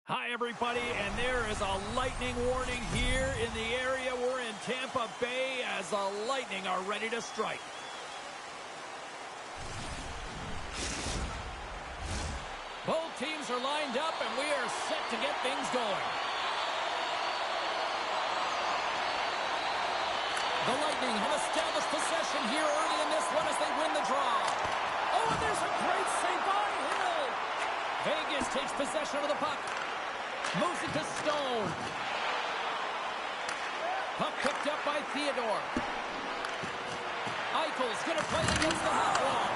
Hi, everybody, and there is a lightning warning here in the area. We're in Tampa Bay as the Lightning are ready to strike. Both teams are lined up, and we are set to get things going. The Lightning have established possession here early in this one as they win the draw. Oh, and there's a great save by Hill. Vegas takes possession of the puck. Moves it to Stone. Puck picked up by Theodore. Eichel's going to play against the half wall.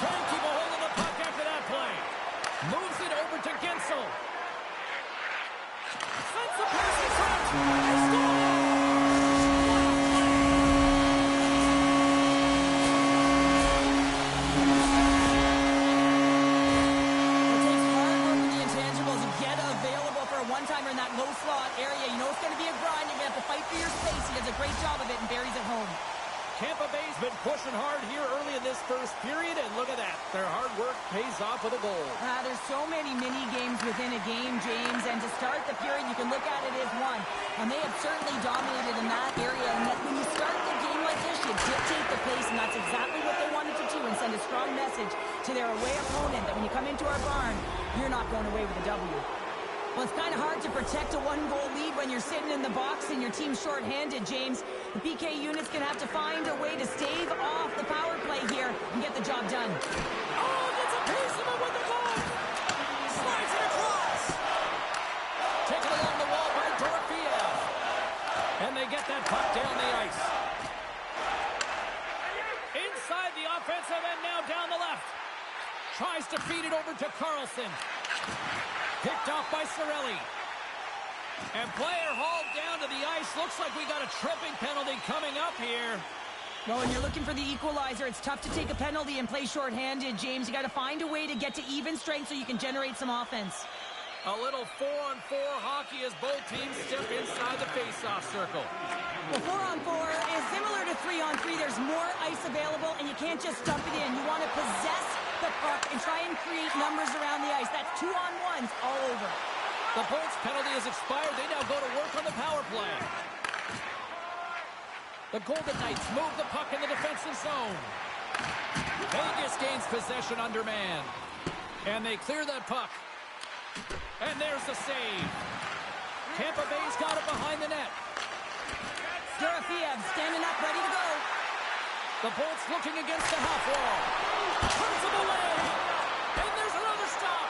Trying to keep a hold of the puck after that play. Moves it over to Gensel. Sends the pass in front. Scores! One-timer in that low slot area. You know it's going to be a grind. You're going to have to fight for your space. He does a great job of it and buries it home. Tampa Bay's been pushing hard here early in this first period, and look at that. Their hard work pays off with a goal. There's so many mini-games within a game, James, and to start the period, you can look at it as one. And they have certainly dominated in that area, and that when you start the game like this, you dictate the pace, and that's exactly what they wanted to do, and send a strong message to their away opponent that when you come into our barn, you're not going away with a W. Well, it's kind of hard to protect a one-goal lead when you're sitting in the box and your team's short-handed, James. The PK unit's going to have to find a way to stave off the power play here and get the job done. Oh, gets a piece of it with the goal! Slides it across! Taken along the wall by Dorofiev. And they get that puck down the ice. Inside the offensive end now down the left. Tries to feed it over to Carlson. Picked off by Cirelli. And player hauled down to the ice. Looks like we got a tripping penalty coming up here. Well, when you're looking for the equalizer, it's tough to take a penalty and play shorthanded, James. You got to find a way to get to even strength so you can generate some offense. A little 4-on-4 hockey as both teams step inside the face-off circle. Well, 4-on-4 is similar to 3-on-3. There's more ice available, and you can't just dump it in. You want to possess the puck and try and create numbers around the ice. That's 2-on-1s all over. The Bolts penalty has expired. They now go to work on the power play. The Golden Knights move the puck in the defensive zone. Vegas gains possession under man. And they clear that puck. And there's the save. Tampa Bay's got it behind the net. Dorofiev standing up, ready to go. The Bolts looking against the half wall. Turns him away. And there's another stop.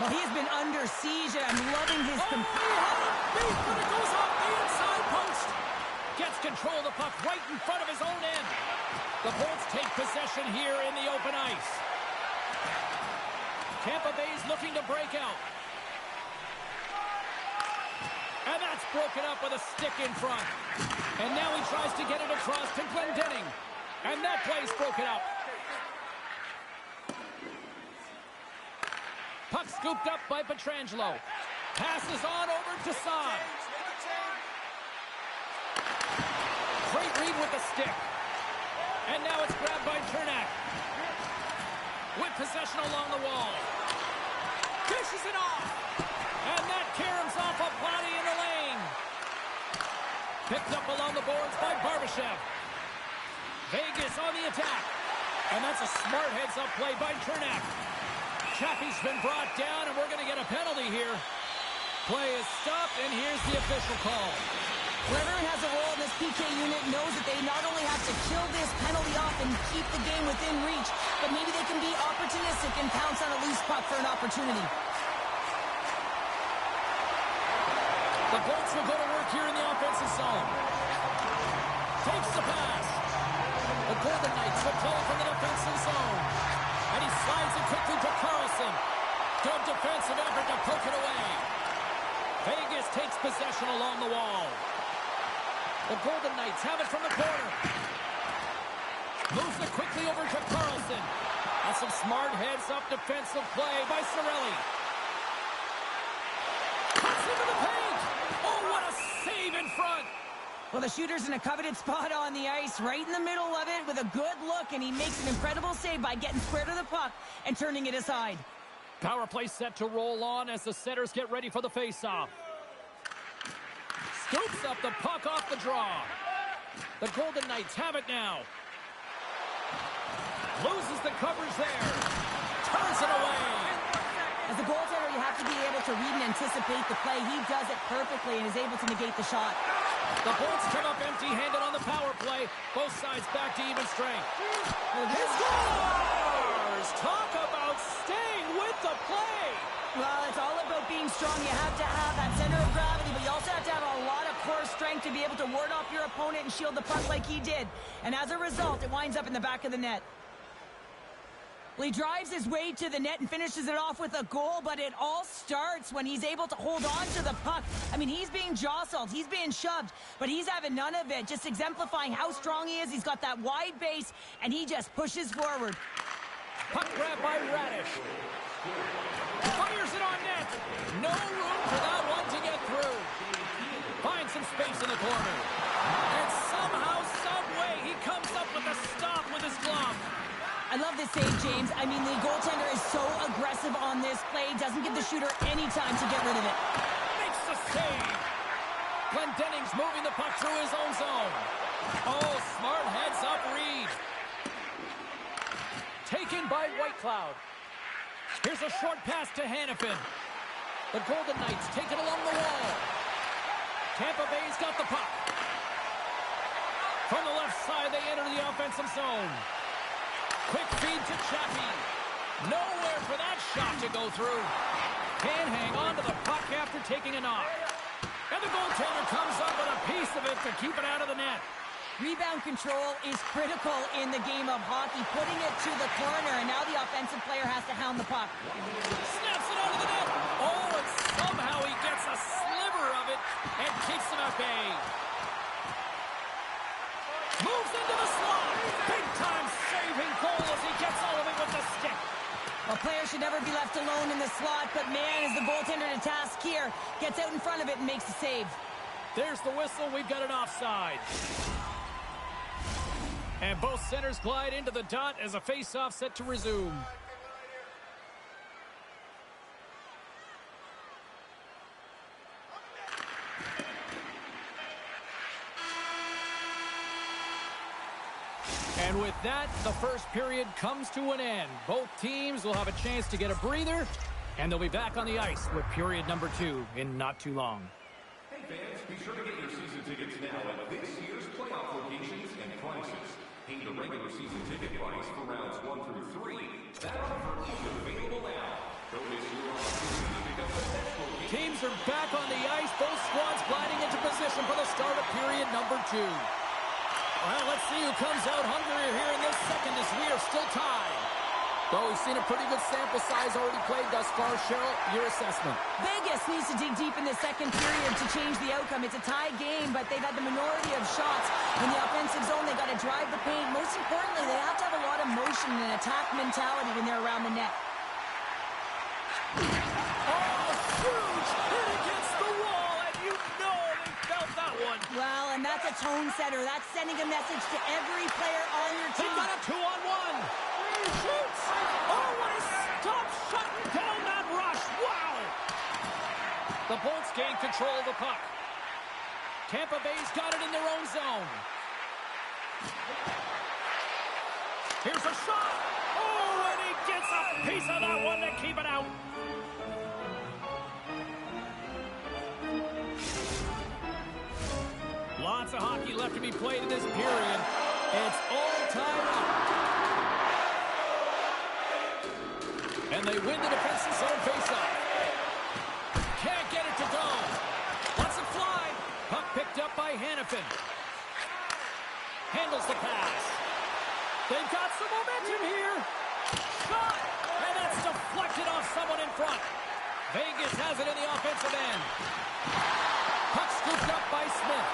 Well, he has been under siege, and I'm loving his... Beat, but it goes off the inside post. Gets control of the puck right in front of his own end. The Bolts take possession here in the open ice. Tampa Bay's looking to break out. And that's broken up with a stick in front. And now he tries to get it across to Glendening. And that play's broken up. Puck scooped up by Pietrangelo. Passes on over to Saad. Great read with the stick. And now it's grabbed by Cernak. With possession along the wall. Dishes it off. And that caroms off a body in the lane. Picked up along the boards by Barbashev. Vegas on the attack. And that's a smart heads-up play by Cernak. Chappie's been brought down, and we're going to get a penalty here. Play is stopped, and here's the official call. Whoever has a role in this PK unit knows that they not only have to kill this penalty off and keep the game within reach, but maybe they can be opportunistic and pounce on a loose puck for an opportunity. The Bolts will go to work here in the offensive zone. Takes the pass. The Golden Knights will play from the defensive zone. And he slides it quickly to Carlson. Good defensive effort to poke it away. Vegas takes possession along the wall. The Golden Knights have it from the corner. Moves it quickly over to Carlson. That's some smart heads-up defensive play by Cirelli. Cuts into the paint. Oh, what a save in front. Well, the shooter's in a coveted spot on the ice, right in the middle of it with a good look, and he makes an incredible save by getting square to the puck and turning it aside. Power play set to roll on as the setters get ready for the face-off. Scoops up the puck off the draw. The Golden Knights have it now. Loses the coverage there. Turns it away. As a goaltender, you have to be able to read and anticipate the play. He does it perfectly and is able to negate the shot. The Bolts come up empty-handed on the power play. Both sides back to even strength. He scores! Talk about staying with the play. Well, it's all about being strong. You have to have that center of gravity, but you also have to have a lot of core strength to be able to ward off your opponent and shield the puck like he did. And as a result, it winds up in the back of the net. Well, he drives his way to the net and finishes it off with a goal, but it all starts when he's able to hold on to the puck. I mean, he's being jostled, he's being shoved, but he's having none of it, just exemplifying how strong he is. He's got that wide base, and he just pushes forward. Puck grab by Radish. Fires it on net. No room for that one to get through. Finds some space in the corner. And somehow, some way, he comes up with a stop with his glove. I love this save, James. I mean, the goaltender is so aggressive on this play. Doesn't give the shooter any time to get rid of it. Makes the save. Glendening's moving the puck through his own zone. Oh, smart heads-up read. Taken by Whitecloud. Here's a short pass to Hannafin. The Golden Knights take it along the wall. Tampa Bay's got the puck. From the left side, they enter the offensive zone. Quick feed to Chappie. Nowhere for that shot to go through. Can't hang on to the puck after taking a knock. And the goaltender comes up with a piece of it to keep it out of the net. Rebound control is critical in the game of hockey, putting it to the corner, and now the offensive player has to hound the puck. Snaps it out of the net. Oh, and somehow he gets a sliver of it and keeps him at bay. Moves into the slot. Big-time saving goal as he gets all of it with the stick. A player should never be left alone in the slot, but man, is the goaltender to task here. Gets out in front of it and makes the save. There's the whistle. We've got an offside. And both centers glide into the dot as a face-off set to resume. And with that, the first period comes to an end. Both teams will have a chance to get a breather, and they'll be back on the ice with period number 2 in not too long. Hey fans, be sure to get your season tickets now at this year's playoff locations and prices. Pay the regular season ticket price for rounds 1 through 3. That offer is available now. Don't miss your opportunity to pick up the next location. Teams are back on the ice. Both squads gliding into position for the start of period number 2. Well, let's see who comes out hungrier here in this second as we are still tied. Well, we've seen a pretty good sample size already played thus far. Cheryl, your assessment. Vegas needs to dig deep in the second period to change the outcome. It's a tie game, but they've had the minority of shots in the offensive zone. They've got to drive the paint. Most importantly, they have to have a lot of motion and attack mentality when they're around the net. Oh, huge hit against the wall, and you know they felt that one. Well, and that's a tone setter. That's sending a message to every player on your He team. got a 2-on-1. He shoots. Oh, what a stop shutting down that rush. Wow. The Bolts gain control of the puck. Tampa Bay's got it in their own zone. Here's a shot. Oh, and he gets a piece of that one to keep it out. Lots of hockey left to be played in this period. It's all tied up. And they win the defensive zone faceoff. Can't get it to go. Lets it fly. Puck picked up by Hannafin. Handles the pass. They've got some momentum here. Shot. And that's deflected off someone in front. Vegas has it in the offensive end. Puck scooped up by Smith.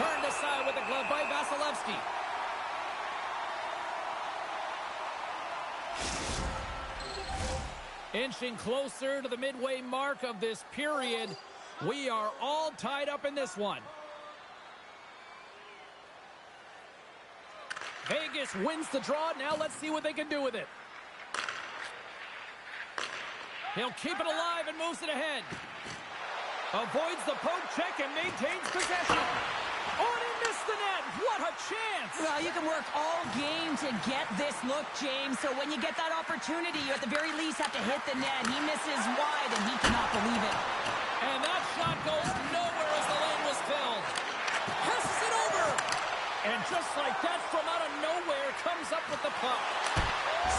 Turned aside with the glove by Vasilevsky. Inching closer to the midway mark of this period. We are all tied up in this one. Vegas wins the draw. Now let's see what they can do with it. He'll keep it alive and moves it ahead. Avoids the poke check and maintains possession. Oh, and he missed the net. What a chance. Well, you can work all game to get this look, James. So when you get that opportunity, you at the very least have to hit the net. He misses wide, and he cannot believe it. And that shot goes nowhere as the lane was filled. Passes it over. And just like that, from out of nowhere, comes up with the puck.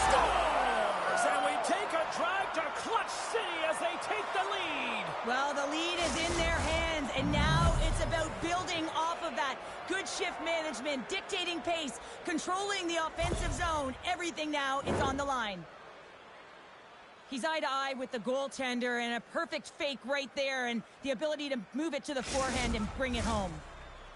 Scores! And we take a drive to Clutch City as they take the lead. Well, the lead is in their hands, and now it's about building off of that. Good shift management, dictating pace, controlling the offensive zone. Everything now is on the line. He's eye-to-eye with the goaltender, and a perfect fake right there, and the ability to move it to the forehand and bring it home.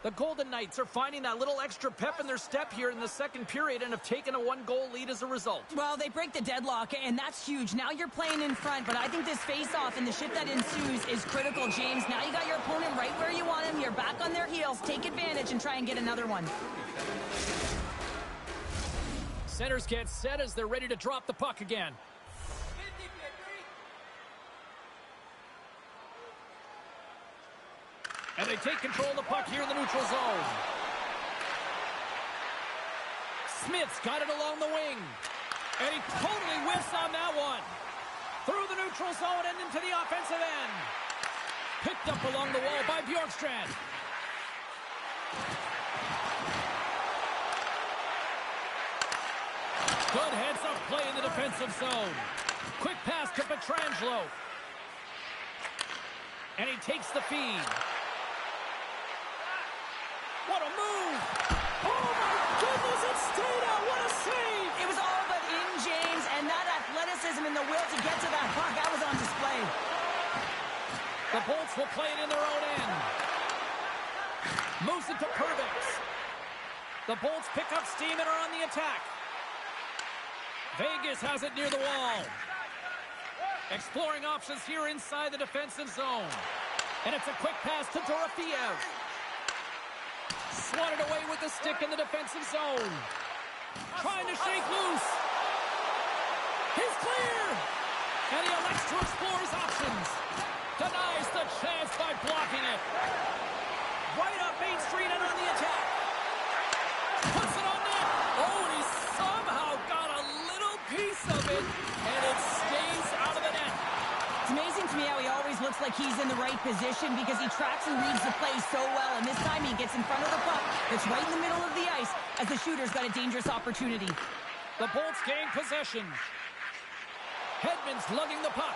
The Golden Knights are finding that little extra pep in their step here in the second period and have taken a one-goal lead as a result. Well, they break the deadlock, and that's huge. Now you're playing in front, but I think this face-off and the shift that ensues is critical, James. Now you got your opponent right where you want him. You're back on their heels. Take advantage and try and get another one. Centers get set as they're ready to drop the puck again. And they take control of the puck here in the neutral zone. Smith's got it along the wing. And he totally whiffs on that one. Through the neutral zone and into the offensive end. Picked up along the wall by Bjorkstrand. Good heads-up play in the defensive zone. Quick pass to Pietrangelo. And he takes the feed. What a move! Oh my goodness, it stayed out! What a save! It was all but in, James, and that athleticism and the will to get to that puck, that was on display. The Bolts will play it in their own end. Moves it to Pervix. The Bolts pick up steam and are on the attack. Vegas has it near the wall. Exploring options here inside the defensive zone. And it's a quick pass to Dorofeev. Swatted away with the stick in the defensive zone. Trying to shake loose. He's clear. And he elects to explore his options. Denies the chance by blocking it. Right up Main Street and on the attack. Puts it on net. Oh, and he somehow got a little piece of it. And it stays out of the net. It's amazing to me how he always looks like he's in the right position because he tracks and reads the play so well. And this time he gets in front of the puck. It's right in the middle of the ice as the shooter's got a dangerous opportunity. The Bolts gain possession. Hedman's lugging the puck.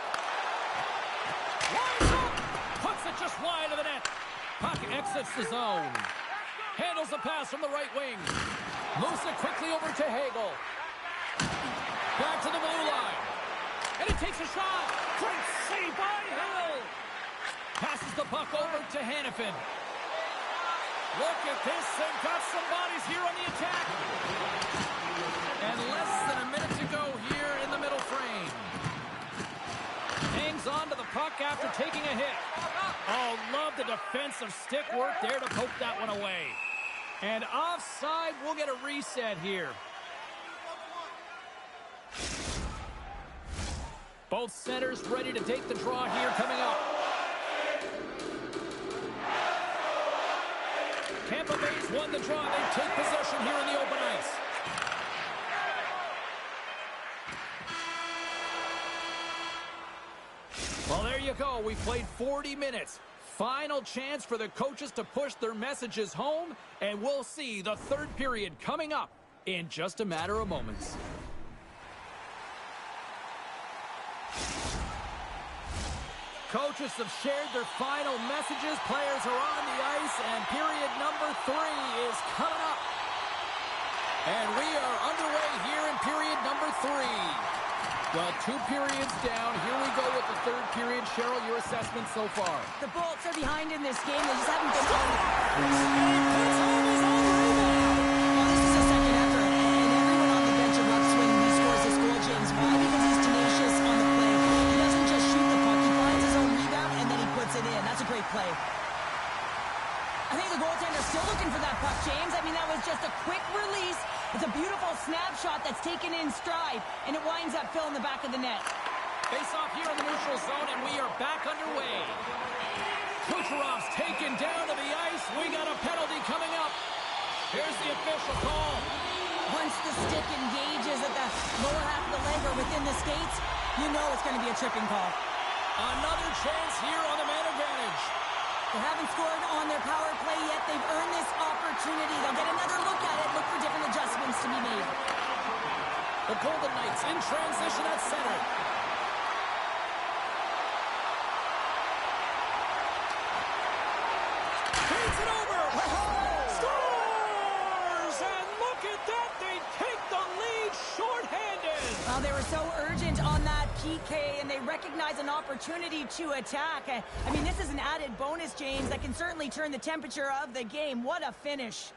Lines up. Puts it just wide of the net. Puck exits the zone. Handles the pass from the right wing. Moves it quickly over to Hagel. Back to the blue line. And he takes a shot. Great save by Hill. Passes the puck over to Hannafin. Look at this. They've got some bodies here on the attack. And less than a minute to go here in the middle frame. Hangs on to the puck after taking a hit. Oh, love the defensive stick work there to poke that one away. And offside, we'll get a reset here. Both centers ready to take the draw here coming up. Tampa Bay's won the draw. They take possession here in the open ice. Well, there you go. We played 40 minutes. Final chance for the coaches to push their messages home, and we'll see the third period coming up in just a matter of moments. Coaches have shared their final messages. Players are on the ice, and period number 3 is coming up. And we are underway here in period number 3. Well, 2 periods down. Here we go with the third period. Cheryl, your assessment so far? The Bolts are behind in this game. They just haven't been on. Well, this is a second effort, and everyone on the bench erupts when he scores this goal, James. Why? Because he's tenacious on the play. He doesn't just shoot the puck. He finds his own rebound, and then he puts it in. That's a great play. I think the goaltender's still looking for that puck, James. I mean, that was just a quick release. It's a beautiful snapshot that's taken in stride, and it winds up filling the back of the net. Face off here in the neutral zone, and we are back underway. Kucherov's taken down to the ice. We got a penalty coming up. Here's the official call. Once the stick engages at the lower half of the leg or within the skates, you know it's going to be a tripping call. Another chance here on the man advantage. They haven't scored on their power play yet. They've earned this opportunity. They'll get another look at it, look for different adjustments to be made. The Golden Knights in transition at center. Feeds it over. Scores! And look at that. They take the lead shorthanded. Well, they were so urgent on that PK, and they recognize an opportunity to attack. I mean, this is an added bonus, James, that can certainly turn the temperature of the game. What a finish.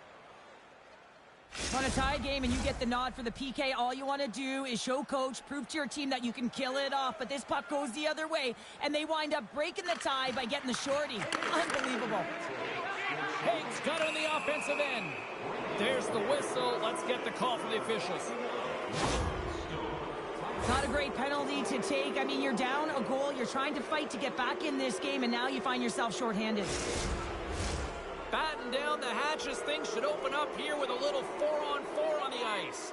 On a tie game and you get the nod for the PK, all you want to do is show coach, prove to your team that you can kill it off, but this puck goes the other way, and they wind up breaking the tie by getting the shorty. Unbelievable. Haig's got it on the offensive end. There's the whistle. Let's get the call from the officials. Not a great penalty to take. I mean, you're down a goal. You're trying to fight to get back in this game, and now you find yourself shorthanded. Batten down the hatches. Things should open up here with a little 4-on-4 on the ice.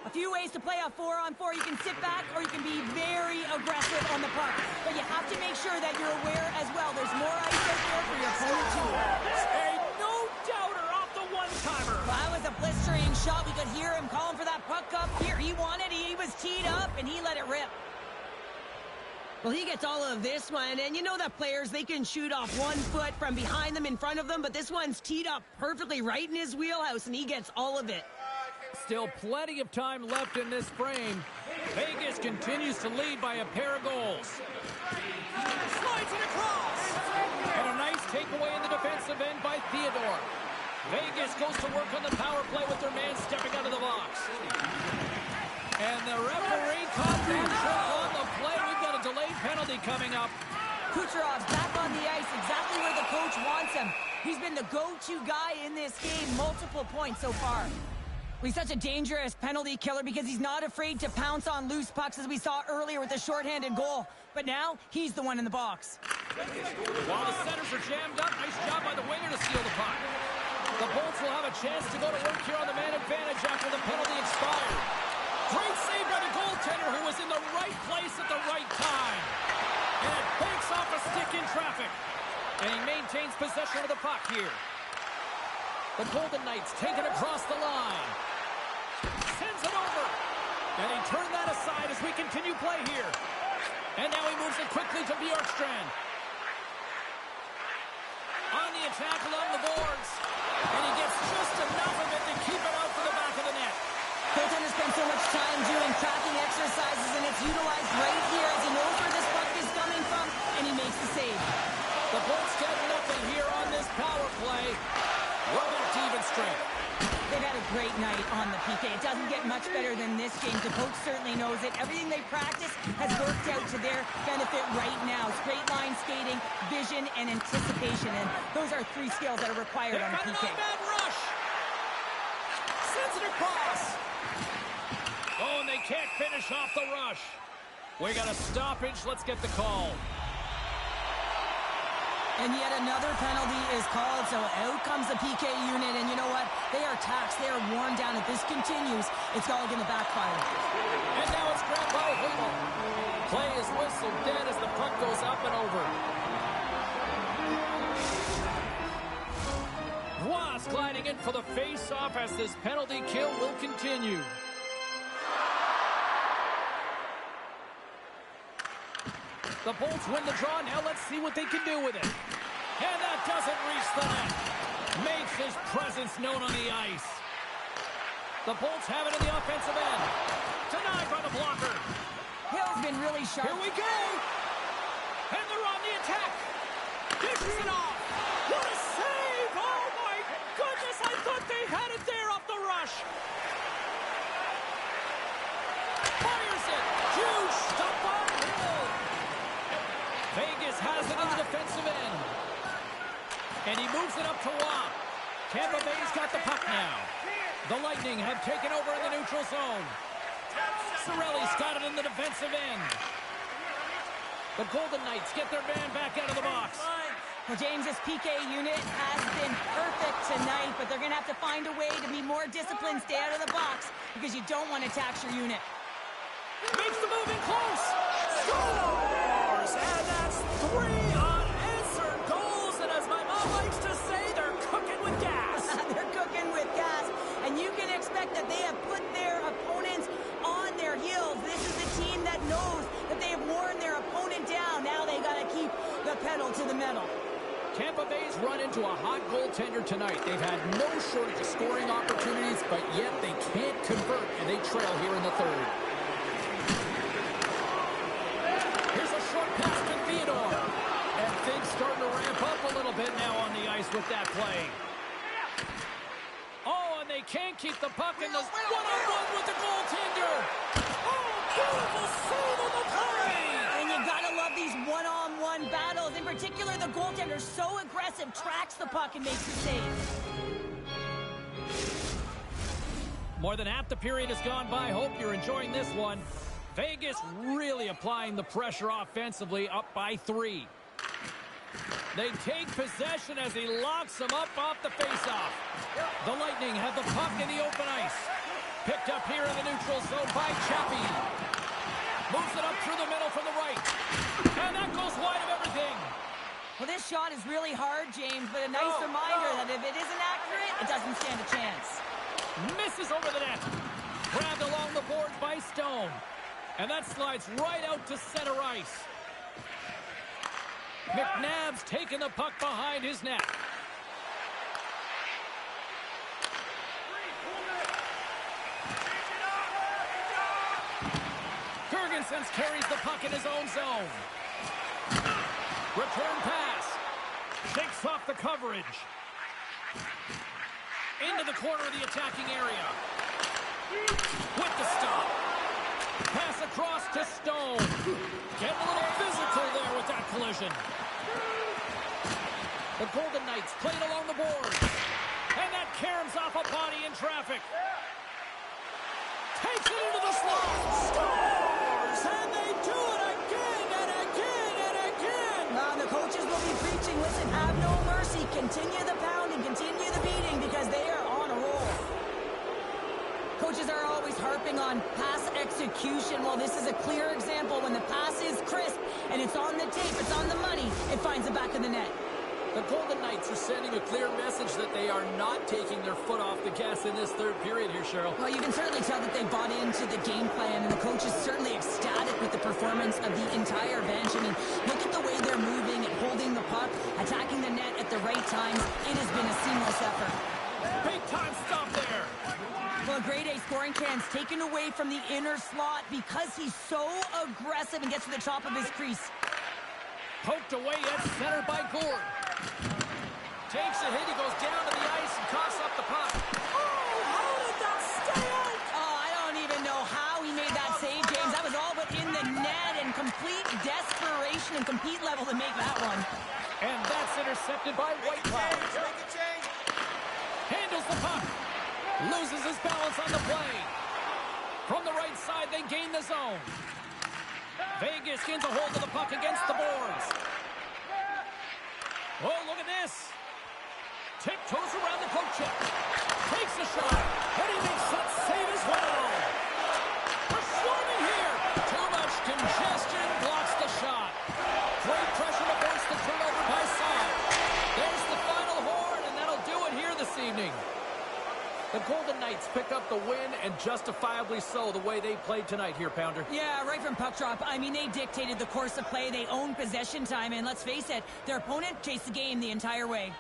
A few ways to play a 4-on-4. You can sit back or you can be very aggressive on the puck. But you have to make sure that you're aware as well. There's more ice out there for your opponent too. A no-doubter off the one-timer. Well, that was a blistering shot. We could hear him calling for that puck up here. He wanted it. He was teed up and he let it rip. Well, he gets all of this one, and you know that players, they can shoot off 1 foot from behind them, in front of them, but this one's teed up perfectly right in his wheelhouse, and he gets all of it. Still plenty of time left in this frame. Vegas continues to lead by a pair of goals. Slides it across! And a nice takeaway in the defensive end by Theodore. Vegas goes to work on the power play with their man stepping out of the box. And the referee caught that trick on the play. We've got a delayed penalty coming up. Kucherov's back on the ice, exactly where the coach wants him. He's been the go-to guy in this game, multiple points so far. He's such a dangerous penalty killer because he's not afraid to pounce on loose pucks, as we saw earlier with the shorthanded goal. But now, he's the one in the box. While the centers are jammed up, nice job by the winger to steal the puck. The Bolts will have a chance to go to work here on the man advantage after the penalty expired. Great save by the goaltender, who was in the right place at the right time. And it banks off a stick in traffic. And he maintains possession of the puck here. The Golden Knights take it across the line. Sends it over. And he turned that aside as we continue play here. And now he moves it quickly to Bjorkstrand. On the attack along the boards. And he gets just enough of it to keep it out to the back of the net. Goaltender spends so much time doing tracking exercises, and it's utilized right here as he knows where this puck is coming from, and he makes the save. The Bolts get nothing here on this power play. We're back to even strength. They've had a great night on the PK. It doesn't get much better than this game. The coach certainly knows it. Everything they practice has worked out to their benefit right now. Straight line skating, vision, and anticipation. And those are 3 skills that are required on the PK. Man rush. Sends it across. Oh, and they can't finish off the rush. We got a stoppage. Let's get the call. And yet another penalty is called, so out comes the PK unit, and you know what? They are taxed. They are worn down. If this continues, it's all going to backfire. And now it's grabbed by Hagel. Play is whistled dead as the puck goes up and over. Ross gliding in for the face-off as this penalty kill will continue. The Bolts win the draw. Now let's see what they can do with it. And that doesn't reach the net. Makes his presence known on the ice. The Bolts have it in the offensive end. Denied by the blocker. Hill's been really sharp. Here we go. And they're on the attack. Dishes it off. What a save. Oh, my goodness. I thought they had it there off the rush. Fires it. Huge stop by Hill. Vegas has it in the defensive end. And he moves it up to Waugh. Tampa Bay's got the puck now. The Lightning have taken over in the neutral zone. Cirelli's got it in the defensive end. The Golden Knights get their man back out of the box. Well, James's PK unit has been perfect tonight, but they're going to have to find a way to be more disciplined, stay out of the box, because you don't want to tax your unit. Makes the move in close. Scores! And that's 3 unanswered goals. And as my mom likes to say, they're cooking with gas. They're cooking with gas. And you can expect that they have put their opponents on their heels. This is a team that knows that they have worn their opponent down. Now they got to keep the pedal to the metal. Tampa Bay's run into a hot goaltender tonight. They've had no shortage of scoring opportunities, but yet they can't convert, and they trail here in the third. Here's a short pass to Theodore. And things starting to ramp up a little bit now on the ice with that play. Oh, and they can't keep the puck in the one-on-one with the goaltender. Oh, beautiful save on the play. And you gotta love these one-on-one battles. In particular, the goaltender so aggressive, tracks the puck and makes the save. More than half the period has gone by. Hope you're enjoying this one. Vegas really applying the pressure offensively, up by 3. They take possession as he locks them up off the faceoff. The Lightning have the puck in the open ice. Picked up here in the neutral zone by Chappie. Moves it up through the middle from the right. And that goes wide of everything. Well, this shot is really hard, James, but a nice reminder that if it isn't accurate, it doesn't stand a chance. Misses over the net. Grabbed along the boards by Stone. And that slides right out to center ice. McNabb's taking the puck behind his net. Gergensen carries the puck in his own zone. Return pass. Shakes off the coverage. Into the corner of the attacking area. With the stop. Pass across to Stone. Getting a little physical there with that collision. The Golden Knights played along the boards. And that caroms off a body in traffic. Takes it into the slot. Scores! And they do it again and again and again. Now the coaches will be preaching, listen, have no mercy. Continue the pounding, continue the beating, because they are on a roll. Coaches are always harping on pass execution. Well, this is a clear example. When the pass is crisp and it's on the tape, it's on the money, it finds the back of the net. The Golden Knights are sending a clear message that they are not taking their foot off the gas in this third period here, Cheryl. Well, you can certainly tell that they bought into the game plan, and the coach is certainly ecstatic with the performance of the entire bench. I mean, look at the way they're moving and holding the puck, attacking the net at the right times. It has been a seamless effort. Big time stop there. Well, grade A scoring chance taken away from the inner slot because he's so aggressive and gets to the top of his crease. Poked away at center by Gord. Takes a hit, he goes down to the ice and coughs up the puck. Oh, how did that stay out? Oh, I don't even know how he made that save, James. That was all but in the net, and complete desperation and compete level to make that one. And that's intercepted by Whitecloud. Handles the puck. Loses his balance on the play. From the right side, they gain the zone. Vegas gains a hold of the puck against the boards. Oh, look at this. Tiptoes around the poke check. Takes a shot. And he makes that save as well. We're swarming here. Too much congestion blocks the shot. Great pressure to force the turnover by Saad. There's the final horn, and that'll do it here this evening. The Golden Knights pick up the win, and justifiably so, the way they played tonight here, Pounder. Yeah, right from puck drop. I mean, they dictated the course of play. They owned possession time, and let's face it, their opponent chased the game the entire way.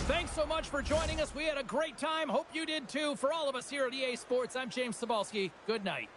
Thanks so much for joining us. We had a great time. Hope you did too. For all of us here at EA Sports, I'm James Cybulski. Good night.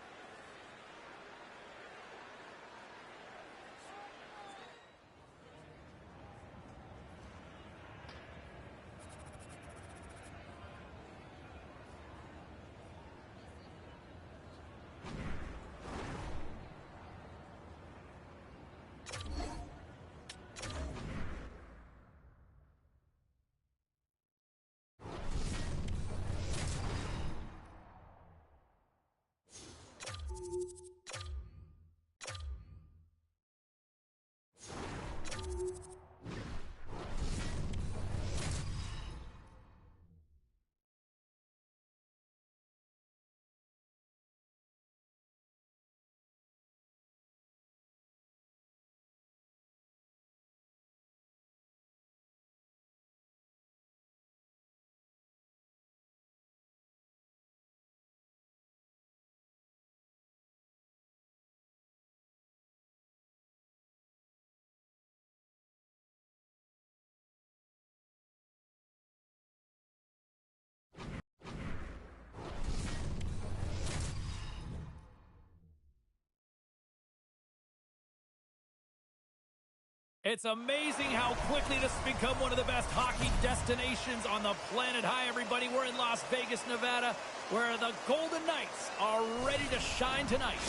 It's amazing how quickly this has become one of the best hockey destinations on the planet. Hi, everybody. We're in Las Vegas, Nevada, where the Golden Knights are ready to shine tonight.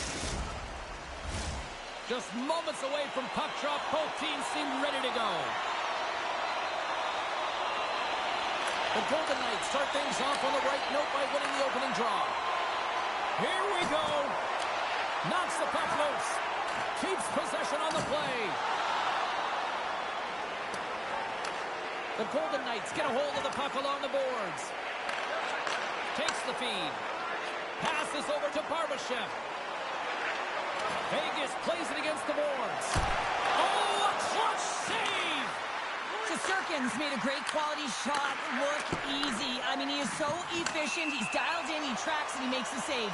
Just moments away from puck drop, both teams seem ready to go. The Golden Knights start things off on the right note by winning the opening draw. Here we go. Knocks the puck loose. Keeps possession on the play. The Golden Knights get a hold of the puck along the boards. Takes the feed. Passes over to Barbashev. Vegas plays it against the boards. Oh, a clutch save! Shesterkin's made a great quality shot look easy. I mean, he is so efficient. He's dialed in, he tracks, and he makes the save.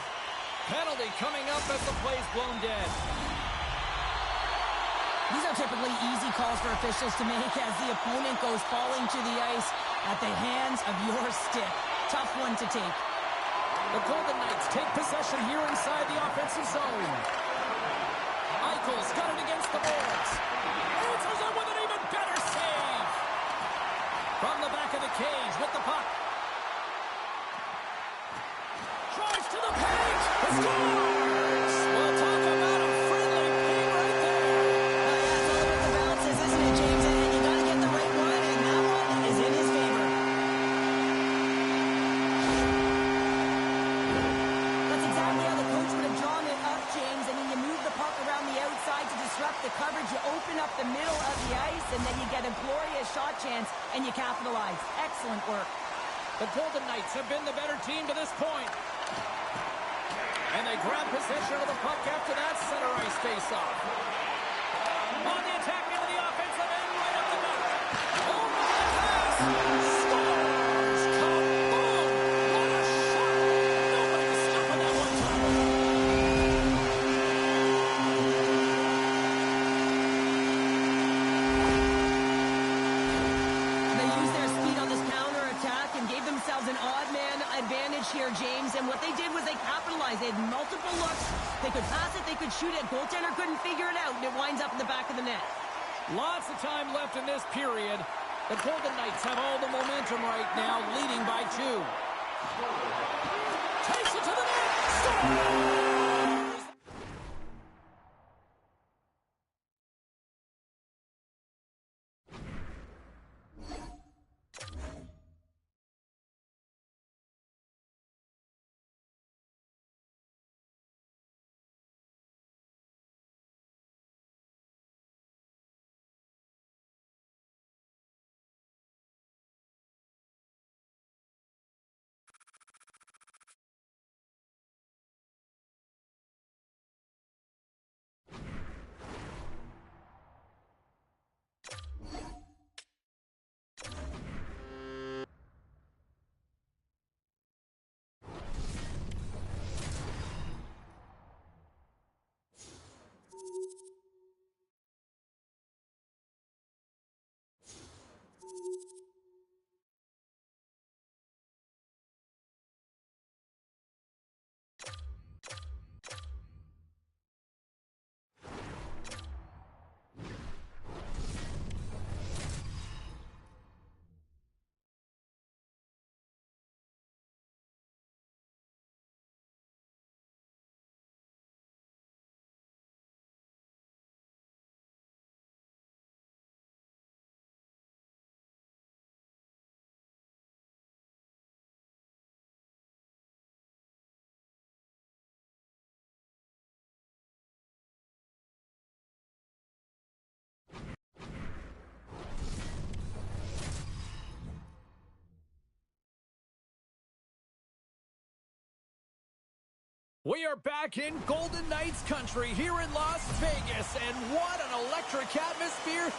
Penalty coming up as the play's blown dead. These are typically easy calls for officials to make as the opponent goes falling to the ice at the hands of your stick. Tough one to take. The Golden Knights take possession here inside the offensive zone. Eichel's got it against the boards. Answers it with an even better save. From the back of the cage with the puck. Drives to the paint. Scores! We'll talk about a friendly play right there. That's all about the bounces, isn't it, James? And you got to get the right one, and that one is in his favor. That's exactly how the coach would have drawn it up, James. And then you move the puck around the outside to disrupt the coverage. You open up the middle of the ice, and then you get a glorious shot chance, and you capitalize. Excellent work. The Golden Knights have been the better team to this point. And they grab possession of the puck after that center ice face-off. On the attack into the offensive end, right up the net. Over the pass. Scores! Kaboom! What a shot! Nobody was stopping that one time. They used their speed on this counter-attack and gave themselves an odd man advantage here, James. And what they did was they capitalized. They had multiple looks. They could pass it, they could shoot it. Goaltender couldn't figure it out, and it winds up in the back of the net. Lots of time left in this period. The Golden Knights have all the momentum right now, leading by 2. Takes it to the net. Scores! We are back in Golden Knights country here in Las Vegas, and what an electric atmosphere.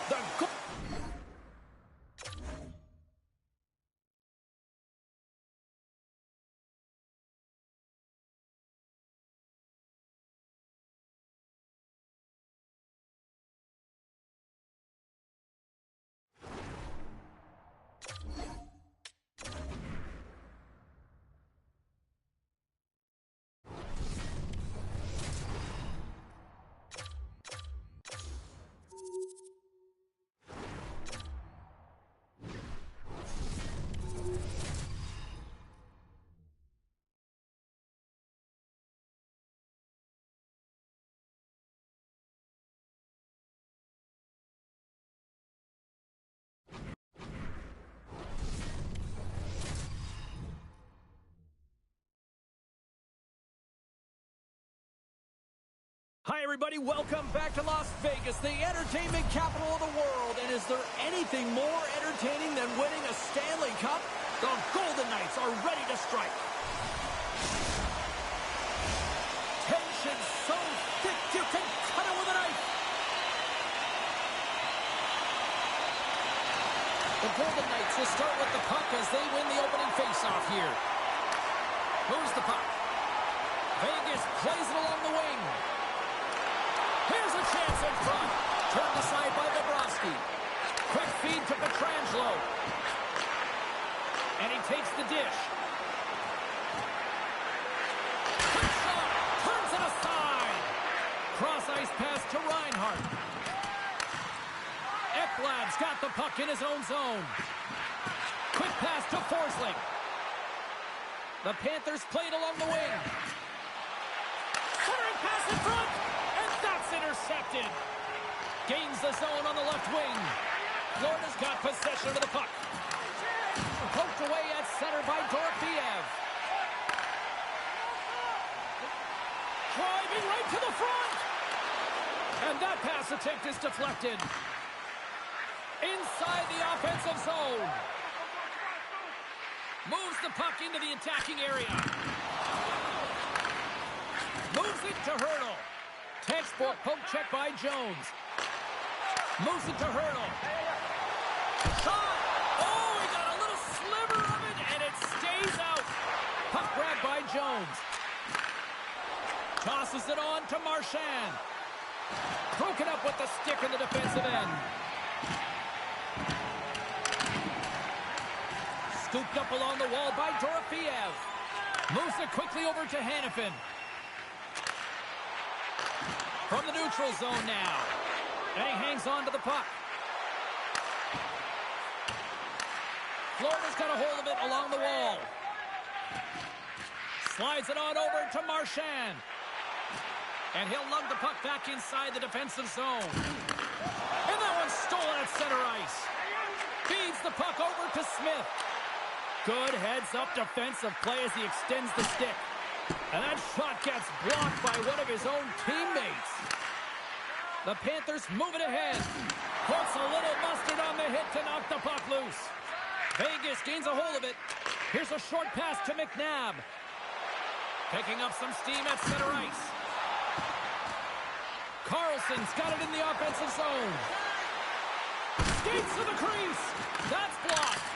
Hi, everybody. Welcome back to Las Vegas, the entertainment capital of the world. And is there anything more entertaining than winning a Stanley Cup? The Golden Knights are ready to strike. Tension so thick you can cut it with a knife. The Golden Knights will start with the puck as they win the opening faceoff here. Moves the puck. Vegas plays it along the wing. Here's a chance in front. Turned aside by Bobrovsky. Quick feed to Pietrangelo. And he takes the dish. Quick shot. Turns it aside. Cross-ice pass to Reinhart. Ekblad's got the puck in his own zone. Quick pass to Forsling. The Panthers played along the wing. Centering pass in front. That's intercepted. Gains the zone on the left wing. Florida's got possession of the puck. Poked away at center by Dorofeev. Driving right to the front. And that pass attempt is deflected. Inside the offensive zone. Moves the puck into the attacking area. Moves it to Hurdle. Textbook poke check by Jones. Moves it to Hurdle. Shot! Oh, he got a little sliver of it, and it stays out. Puck grab by Jones. Tosses it on to Marchand. Broken up with the stick in the defensive end. Scooped up along the wall by Dorofeev. Moves it quickly over to Hanifin. From the neutral zone now. And he hangs on to the puck. Florida's got a hold of it along the wall. Slides it on over to Marchand. And he'll lug the puck back inside the defensive zone. And that one's stolen at center ice. Feeds the puck over to Smith. Good heads-up defensive play as he extends the stick. And that shot gets blocked by one of his own teammates. The Panthers move it ahead. Puts a little mustard on the hit to knock the puck loose. Vegas gains a hold of it. Here's a short pass to McNabb. Picking up some steam at center ice. Carlson's got it in the offensive zone. Skates to the crease. That's blocked.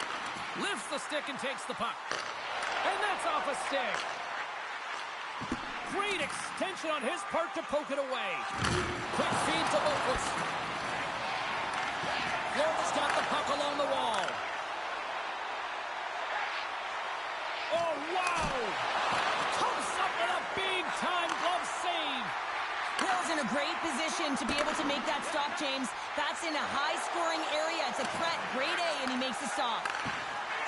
Lifts the stick and takes the puck. And that's off a stick. Great extension on his part to poke it away. Quick feed to Boqvist. Florida's got the puck along the wall. Oh, wow! Comes up with a big-time glove save. Will's in a great position to be able to make that stop, James. That's in a high-scoring area. It's a threat, grade A, and he makes the stop.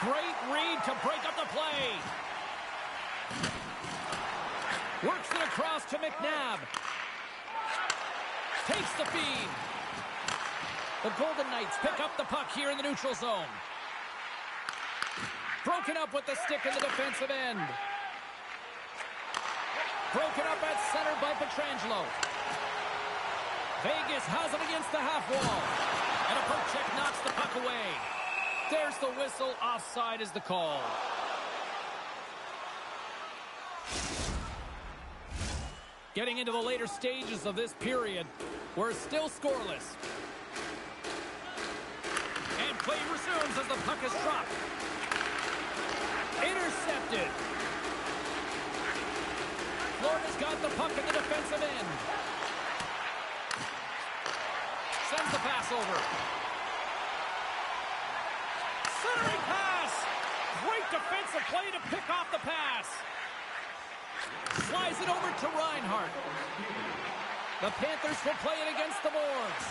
Great read to break up the play. Works it across to McNabb. Takes the feed. The Golden Knights pick up the puck here in the neutral zone. Broken up with the stick in the defensive end. Broken up at center by Pietrangelo. Vegas has it against the half wall. And a poke check knocks the puck away. There's the whistle. Offside is the call. Getting into the later stages of this period, we're still scoreless. And play resumes as the puck is dropped. Intercepted. Florida's got the puck in the defensive end. Sends the pass over. Centering pass. Great defensive play to pick off the pass. Slides it over to Reinhart. The Panthers will play it against the boards.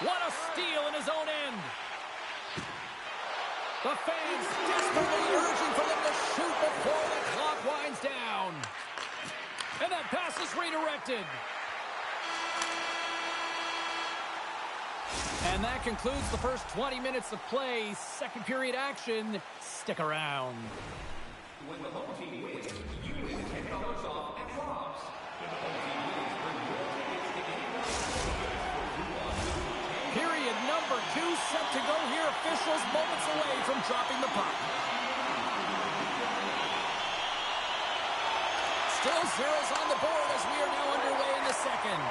What a steal in his own end. The fans desperately urging for them to shoot before the clock winds down. And that pass is redirected. And that concludes the first 20 minutes of play. Second period action. Stick around. When the home team wins, you win $10 off at Rob's. Period number 2 set to go here. Officials moments away from dropping the puck. Still zeros on the board as we are now underway in the second.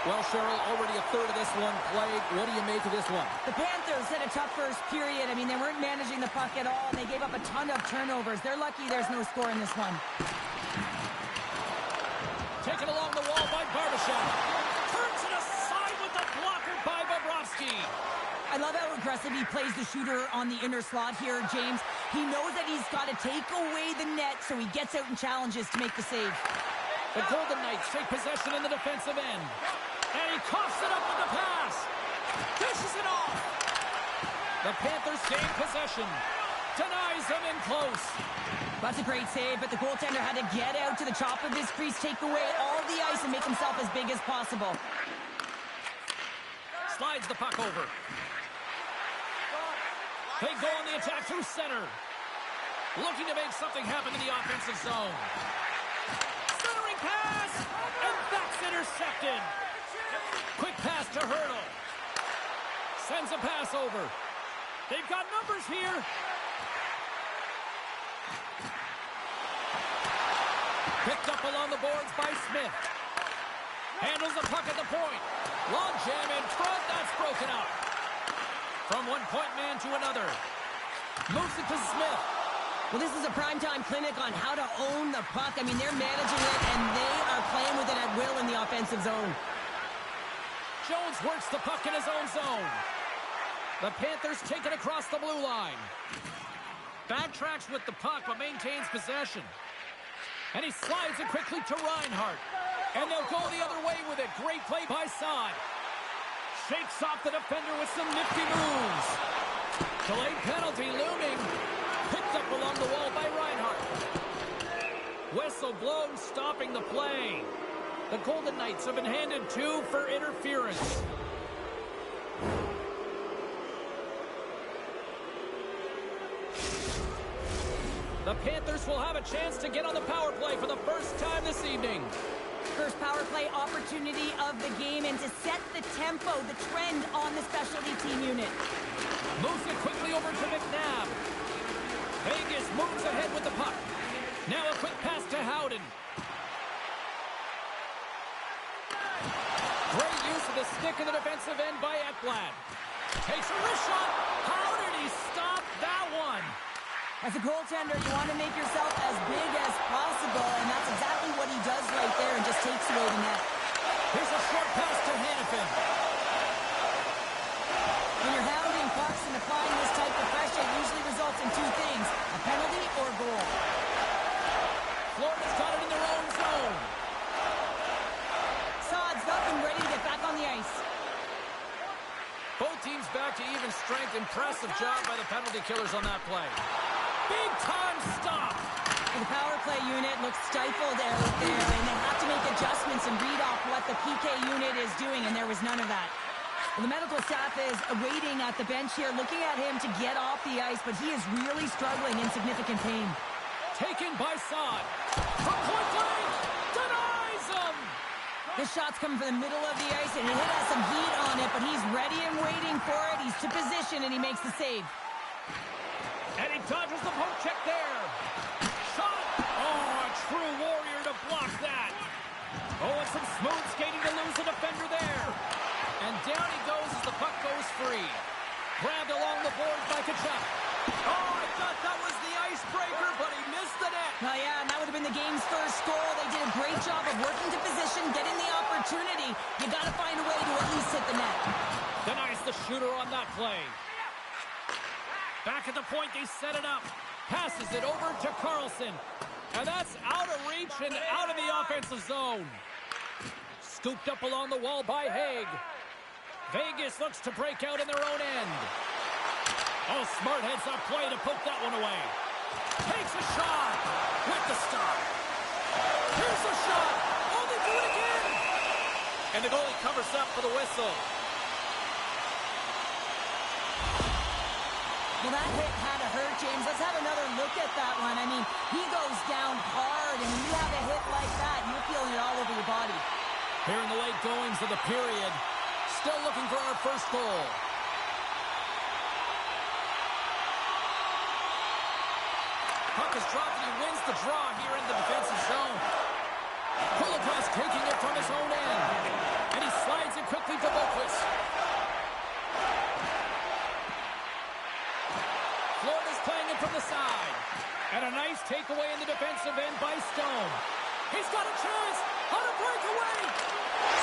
Well, Cheryl, already a third of this one played. What do you make of this one? The Panthers had a tough first period. I mean, they weren't managing the puck at all, and they gave up a ton of turnovers. They're lucky there's no score in this one. Taken along the wall by Barbashev. Turns it aside with the blocker by Bobrovsky. I love how aggressive he plays the shooter on the inner slot here, James. He knows that he's got to take away the net, so he gets out and challenges to make the save. The Golden Knights take possession in the defensive end. And he coughs it up with the pass. Dishes it off. The Panthers gain possession. Denies him in close. That's a great save, but the goaltender had to get out to the top of his crease, take away all the ice, and make himself as big as possible. Slides the puck over. They go on the attack through center. Looking to make something happen in the offensive zone. Centering pass, and that's intercepted. Quick pass to Hurdle. Sends a pass over. They've got numbers here. Picked up along the boards by Smith. Handles the puck at the point. Long jam in front. That's broken up. From one-point man to another. Moves it to Smith. Well, this is a primetime clinic on how to own the puck. I mean, they're managing it, and they are playing with it at will in the offensive zone. Jones works the puck in his own zone. The Panthers take it across the blue line. Backtracks with the puck, but maintains possession. And he slides it quickly to Reinhart. And they'll go the other way with it. Great play by Saad. Shakes off the defender with some nifty moves. Delayed penalty looming. Picked up along the wall by Reinhart. Whistle blown, stopping the play. The Golden Knights have been handed 2 for interference. The Panthers will have a chance to get on the power play for the first time this evening. First power play opportunity of the game, and to set the tempo, the trend on the specialty team unit. Moves it quickly over to McNabb. Vegas moves ahead with the puck. Now a quick pass to Howden. Great use of the stick in the defensive end by Ekblad. Takes a wrist shot. How did he stop that one? As a goaltender, you want to make yourself as big as possible, and that's exactly what he does right there and just takes away the net. Here's a short pass to Hannafin. When you're hounding pucks and applying this type of pressure, it usually results in 2 things, a penalty or a goal. Florida's got it in their own zone. Saad's up and ready to get back on the ice. Both teams back to even strength. Impressive job by the penalty killers on that play. Big time stop. The power play unit looks stifled out there, and they have to make adjustments and read off what the PK unit is doing, and there was none of that. Well, the medical staff is waiting at the bench here, looking at him to get off the ice, but he is really struggling in significant pain. Taken by Saad. From point blank. Denies him. This shot's coming from the middle of the ice, and it has some heat on it, but he's ready and waiting for it. He's to position, and he makes the save. And he dodges the poke check there. Shot. Oh, a true warrior to block that. Oh, and some smooth skating to lose the defender there. And down he goes as the puck goes free. Grabbed along the boards by Kachuk. Oh, I thought that was the icebreaker, but he missed the net. Oh, yeah, and that would have been the game's first goal. They did a great job of working to position, getting the opportunity. You got to find a way to at least hit the net. Denies the shooter on that play. Back at the point, they set it up. Passes it over to Carlson. And that's out of reach and out of the offensive zone. Scooped up along the wall by Haig. Vegas looks to break out in their own end. Oh, smart heads-up play to poke that one away. Takes a shot with the stop. Here's a shot. Oh, they do it again. And the goalie covers up for the whistle. Well, Well, that hit had to hurt, James. Let's have another look at that one. I mean, he goes down hard, and when you have a hit like that, you're feeling it all over your body. Here in the late goings of the period, still looking for our first goal. Puck is dropped, and he wins the draw here in the defensive zone. Kulikov taking it from his own end, and he slides it quickly to Boquist. Florida's playing it from the side. And a nice takeaway in the defensive end by Stone. He's got a chance on a breakaway.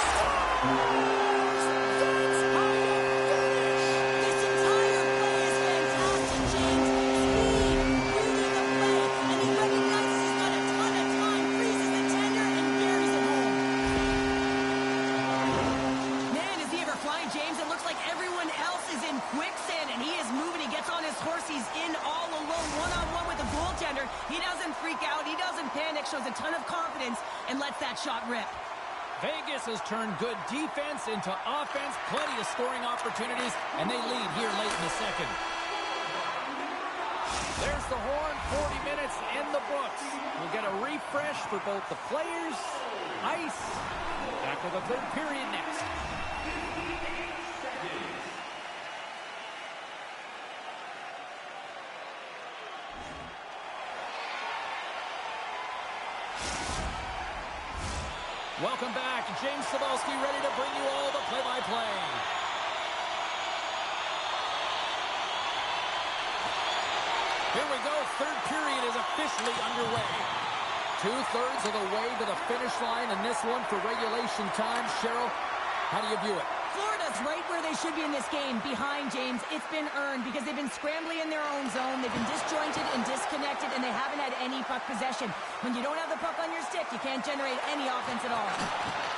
Scores! That's how you finish! This entire play is fantastic, James. Speed, reading the play, and he recognizes he's got a ton of time, freezes the tender, and buries it home. Man, is he ever flying, James? It looks like everyone else is in quicksand, and he is moving. He gets on his horse. He's in all alone, one-on-one with the goaltender. He doesn't freak out. He doesn't panic. Shows a ton of confidence and lets that shot rip. Vegas has turned good defense into offense. Plenty of scoring opportunities, and they lead here late in the second. There's the horn. 40 minutes in the books. We'll get a refresh for both the players, ice. Back to the third period next. Welcome back. James Cybulski ready to bring you all the play-by-play. Here we go. Third period is officially underway. 2/3 of the way to the finish line in this one for regulation time. Cheryl, how do you view it? Florida's right where they should be in this game, behind James. It's been earned because they've been scrambling in their own zone. They've been disjointed and disconnected, and they haven't had any puck possession. When you don't have the puck on your stick, you can't generate any offense at all.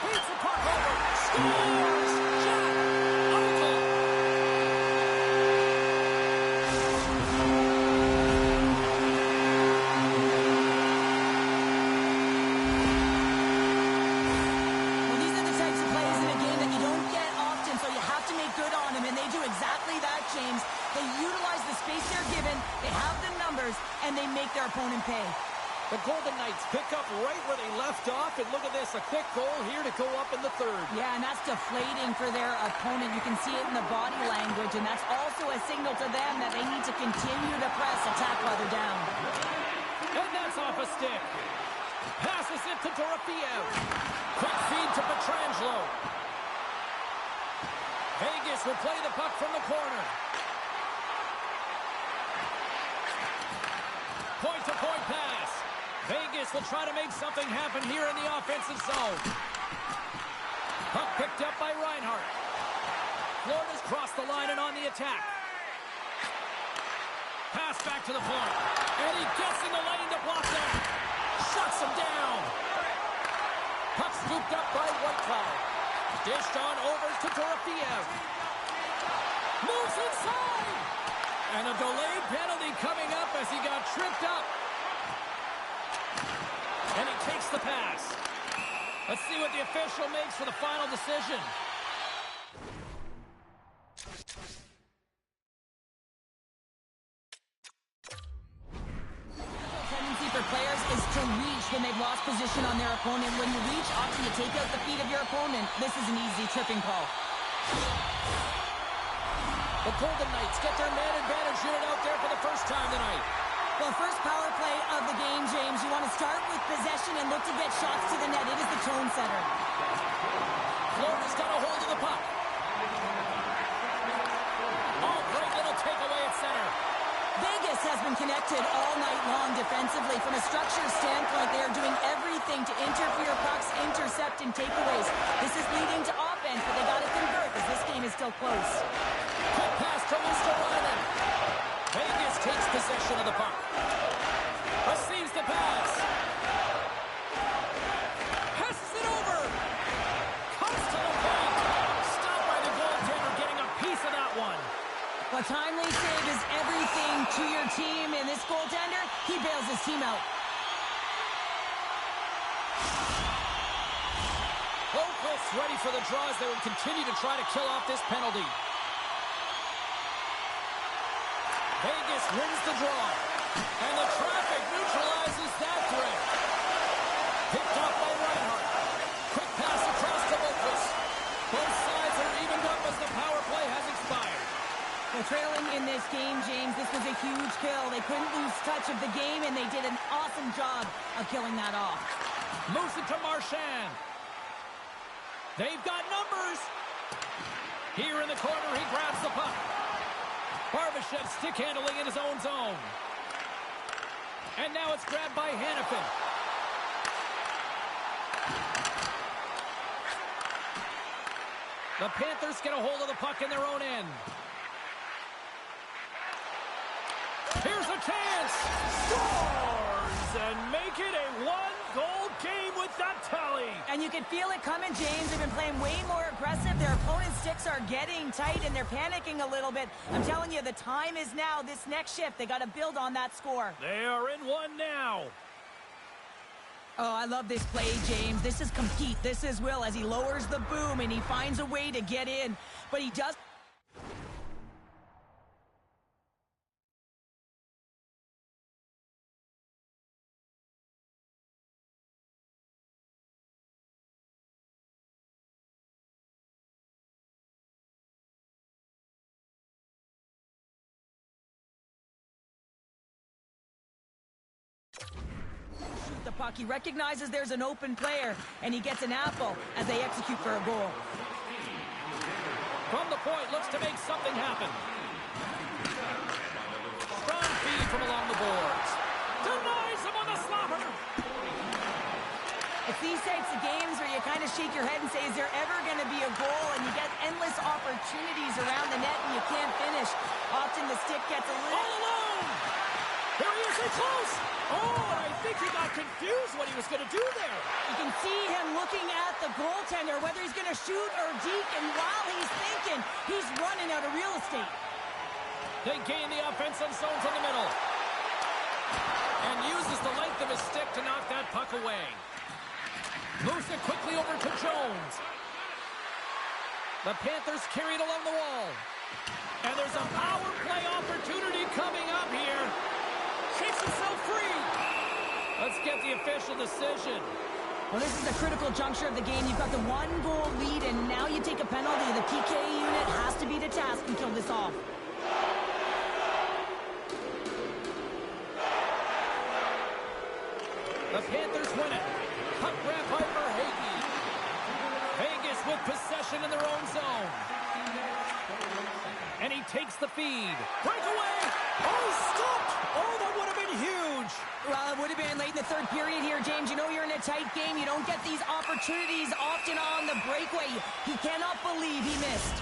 Beats the puck over. Scores! Jack Eichel. Well, these are the types of plays in a game that you don't get often, so you have to make good on them, and they do exactly that, James. They utilize the space they're given, they have the numbers, and they make their opponent pay. The Golden Knights pick up right where they left off, and look at this, a quick goal here to go up in the third. Yeah, and that's deflating for their opponent. You can see it in the body language, and that's also a signal to them that they need to continue to press, attack while they're down. And that's off a stick. Passes it to Dorofeev. Quick feed to Pietrangelo. Vegas will play the puck from the corner. Point-to-point pass. Vegas will try to make something happen here in the offensive zone. Puck picked up by Reinhart. Florida's crossed the line and on the attack. Pass back to the point. And he gets in the lane to block that. Shuts him down. Puck scooped up by Whitecloud. Dished on over to Dorofeev. Moves inside. And a delayed penalty coming up as he got tripped up. And he takes the pass. Let's see what the official makes for the final decision. The tendency for players is to reach when they've lost position on their opponent. When you reach, often you take out the feet of your opponent. This is an easy tripping call. The Golden Knights get their man advantage unit out there for the first time tonight. Well, first power play of the game, James. You want to start with possession and look to get shots to the net. It is the tone setter. Florida's got a hold of the puck. Oh, great little takeaway at center. Vegas has been connected all night long defensively. From a structure standpoint, they are doing everything to interfere pucks, intercept, and takeaways. This is leading to offense, but they got to convert as this game is still close. Quick pass from Mr. Vegas takes possession of the puck. Receives the pass. Passes it over. Comes to the point. Stopped by the goaltender, getting a piece of that one. Well, timely save is everything to your team, and this goaltender, he bails his team out. Both ready for the draws. They will continue to try to kill off this penalty. Vegas wins the draw. And the traffic neutralizes that threat. Picked up by Reinhart. Quick pass across to Lopez. Both sides are evened up as the power play has expired. Well, trailing in this game, James, this was a huge kill. They couldn't lose touch of the game, and they did an awesome job of killing that off. Moves it to Marchand. They've got numbers. Here in the corner, he grabs the puck. Barbashev stick handling in his own zone. And now it's grabbed by Hannafin. The Panthers get a hold of the puck in their own end. Here's a chance. Scores and make it a one-goal game with that tally. And you can feel it coming, James. They've been playing way more aggressive. Their opponent's sticks are getting tight, and they're panicking a little bit. I'm telling you, the time is now. This next shift, they got to build on that score. They are in one now. Oh, I love this play, James. This is compete. This is Will as he lowers the boom, and he finds a way to get in. But he does... the puck. He recognizes there's an open player, and he gets an apple as they execute for a goal. From the point, looks to make something happen. Strong feed from along the boards. Denies him on the slapper. It's these types of games where you kind of shake your head and say, is there ever going to be a goal? And you get endless opportunities around the net, and you can't finish. Often the stick gets a little... All alone! Here he is, in close! Oh, I think he got confused what he was going to do there. You can see him looking at the goaltender, whether he's going to shoot or deke, and while he's thinking, he's running out of real estate. They gain the offensive zones in the middle. And uses the length of his stick to knock that puck away. Moves it quickly over to Jones. The Panthers carry it along the wall. And there's a power play opportunity coming up here. Shakes himself free. Let's get the official decision. Well, this is a critical juncture of the game. You've got the one-goal lead, and now you take a penalty. The PK unit has to be to task and kill this off. The Panthers win it. Puck grab by Verhaeghe. Vegas with possession in their own zone. And he takes the feed. Breakaway! Oh, stopped! Oh, that would have been huge! Well, it would have been late in the third period here, James. You know you're in a tight game. You don't get these opportunities often on the breakaway. He cannot believe he missed.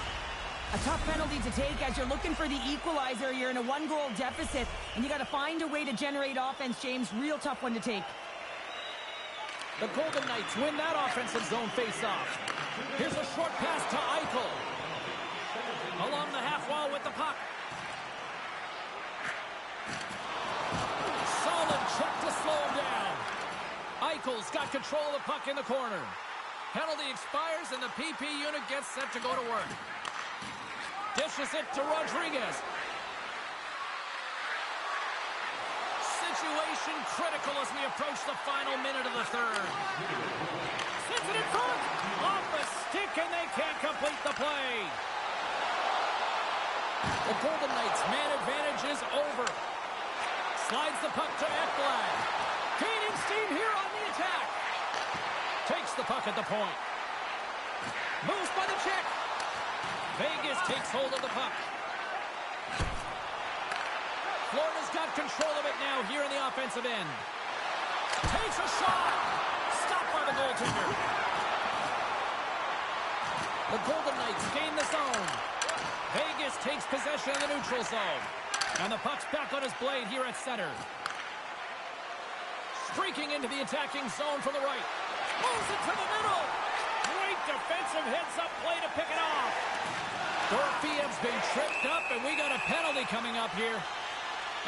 A tough penalty to take as you're looking for the equalizer. You're in a one-goal deficit, and you got to find a way to generate offense, James. Real tough one to take. The Golden Knights win that offensive zone face-off. Here's a short pass to Eichel. Along the half wall with the puck. Solid check to slow him down. Eichel's got control of the puck in the corner. Penalty expires and the PP unit gets set to go to work. Dishes it to Rodriguez. Situation critical as we approach the final minute of the third. Sends it in front. Off the stick and they can't complete the play. The Golden Knights' man advantage is over. Slides the puck to Ekblad. Gaining steam here on the attack. Takes the puck at the point. Moves by the check. Vegas takes hold of the puck. Florida's got control of it now here in the offensive end. Takes a shot. Stopped by the goaltender. The Golden Knights gain the zone. Vegas takes possession of the neutral zone. And the puck's back on his blade here at center. Streaking into the attacking zone from the right. Moves it to the middle. Great defensive heads-up play to pick it off. Dorfiev's been tripped up, and we got a penalty coming up here.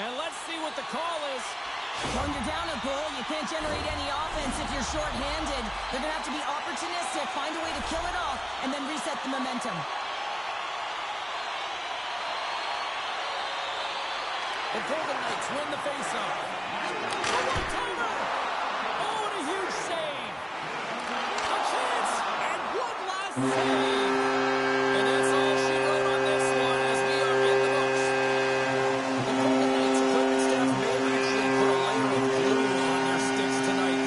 And let's see what the call is. When you're down a goal, you can't generate any offense if you're short-handed. They're going to have to be opportunistic, find a way to kill it off, and then reset the momentum. The Golden Knights win the faceoff. A one-timer! Oh, and a huge save! A chance! And one last save! And that's all she wrote on this one as we are in the books. The Golden Knights equipment staff may have actually put a layer of glue on their sticks tonight.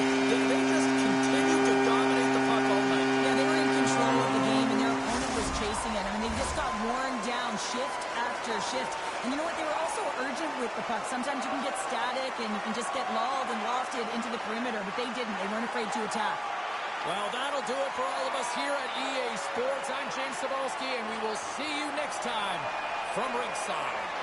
They just continued to dominate the puck all night. Yeah, they were in control of the game, and their opponent was chasing it. I mean, they just got worn down shift after shift. And you know what? They were also urgent with the puck. Sometimes you can get static, and you can just get lulled and lofted into the perimeter, but they didn't. They weren't afraid to attack. Well, that'll do it for all of us here at EA Sports. I'm James Cebulski, and we will see you next time from ringside.